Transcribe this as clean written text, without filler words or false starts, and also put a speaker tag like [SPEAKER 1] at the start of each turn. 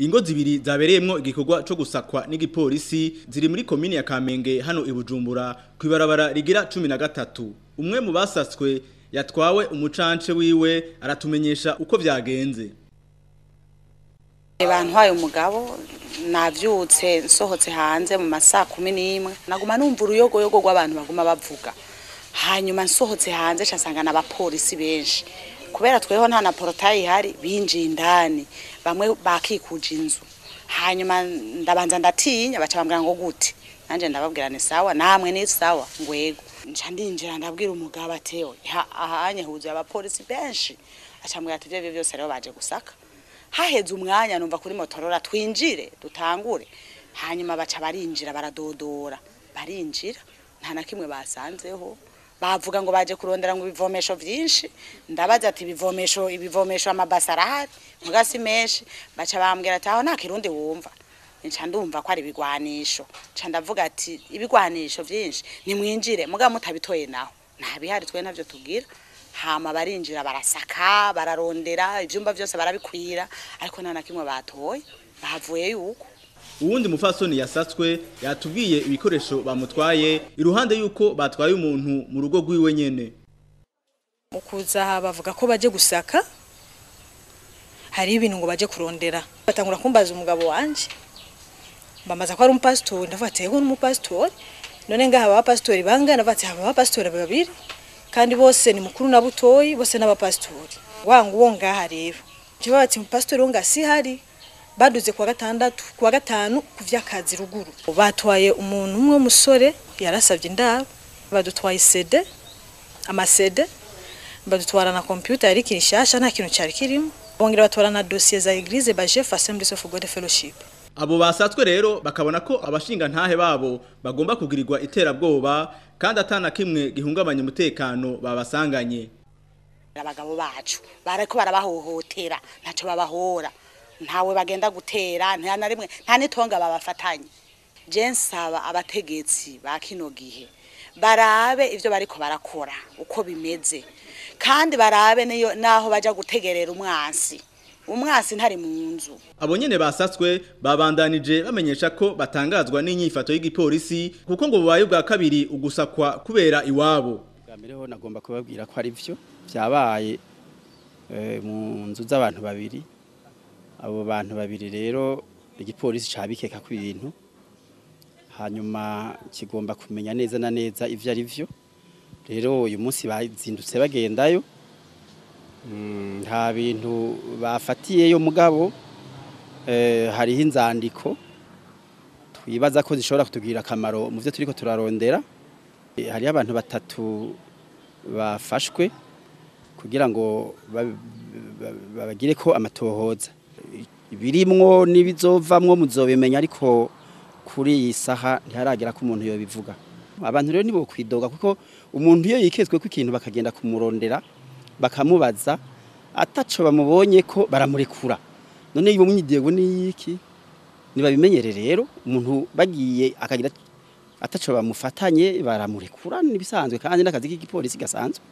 [SPEAKER 1] Ingo zibiri zabereyemwo igikorwa co gusakwa n'igipolisi ziri muri komine ya Kamenge hano i Bujumbura kwibarabara rigira 13. Umwe mu basatswe yatwawe umucance wiwe aratumenyesha uko vyagenze.
[SPEAKER 2] Bantwaye umugabo navyutse nsohotse hanze mu masaa 11 naguma numva uruyogoyogo rw'abantu baguma bavuga. Hanyuma nsohotse hanze casanga n'abapolisi benshi. Kubera tweho nta na portail ihari binjiye indani bamwe bakikuje inzu. Hanyuma ndabanza ndatinya baca bambwira ngo gute. Nanje ndababwira ni sawa namwe ni sawa ngwego. Nca ndinjira ndabwira umugabo atewe ahanye huzuye abapolisi benshi. Acambwira ati byo byose rero baje gusaka. Haheze umwanya numva kuri motorora twinjire dutangure. Hanyuma baca barinjira baradodora. Barinjira nta na kimwe basanzeho. Bavuga ngo baje kurondera ngo ibivomesho vyinshi ndabaza ati ibivomesho amabasarari mugasi menshi baca bambwira ati aho nta kirundi wumva nca ndumva ko ari bigwanisho nca ndavuga ati ibigwanisho vyinshi ni mwinjire muga mutabitoye naho nta bihari twe navyo tugira hama barinjira barasaka bararondera ivyumba vyose barabikwira ariko nta na kimwe batoye bavuye yuko
[SPEAKER 1] Uwundi mufasoni yasatswe yatubwiye ibikoresho bamutwaye iruhande yuko batwaye umuntu mu rugo rwiwe nyene.
[SPEAKER 3] Mukuza bavuga ko baje gusaka hari ibintu ngo baje kurondera. Batangura kumbaza umugabo wanje. Bamaza ko ari umupastori ndavuga yego n'umupastori. None ngaha abapastori bangana bati abapastori babiri kandi bose ni mukuru na butoyi bose n'abapastori. Wangu wo ngaha rero. Je bati umupastori ngo asi hari. Baduze kuwa gatanu kuvyakazi ruguru batwaye umuntu umwe musore yarasavye indaro badutwaye CD amasede badutwara na computer yari kirishasha nta kintu cyari kirimo bongera batwara na dossier za Eglise ba Chef Assembly of God Fellowship.
[SPEAKER 1] Abo basatswe rero bakabona ko abashinga ntahe babo bagomba kugirirwa iterabwoba kandi atana kimwe gihungabanya umutekano babasanganye.
[SPEAKER 2] Abagabo bacu barako barabahohotera ntaco babahora. Ntawe bagenda gutera nta na rimwe nta nitonga babafatanye. Je nsaba abategetsi ba kino gihe barabe ivyo bariko barakora uko bimeze kandi barabe naho baja gutegerera umwansi ntari mu nzu.
[SPEAKER 1] Abo nyene basatswe babandanije bamenyesha ko batangazwa n'inyifato y'igipolisi kuko ngo bubaye bwa kabiri ugusakwa kubera iwabo.
[SPEAKER 4] Bwamireho nagomba kubabwira ko ari vyo byabaye mu nzu z'abantu babiri. Abo bantu babiri rero igipolisi cabikeka ku ibintu hanyuma kigomba kumenya neza na neza ivyo ari vyo rero uyu munsi bazindutse bagendayo nta bintu bafatiyeyo mugabo hariho inzandiko twibaza ko zishobora kutugirira akamaro mu vyo turiko turarondera. Hariho abantu batatu bafashwe kugira ngo babagire ko amatohoza ibirimwo nibizovamwo muzobimenya ariko kuri iyi saha ntiharagera ko umuntu yo bivuga. Abantu rero nibo kwidoga kuko umuntu iyo yikezwe ko ikintu bakagenda kumurondera bakamubaza ataco bamubonye ko baramurekura. None iyo mwidiego ni iki nibabimenyere rero umuntu bagiye akagira ataco bamufatanye baramurekura nibisanzwe kandi n'akazi k'igipolisi gasanzwe.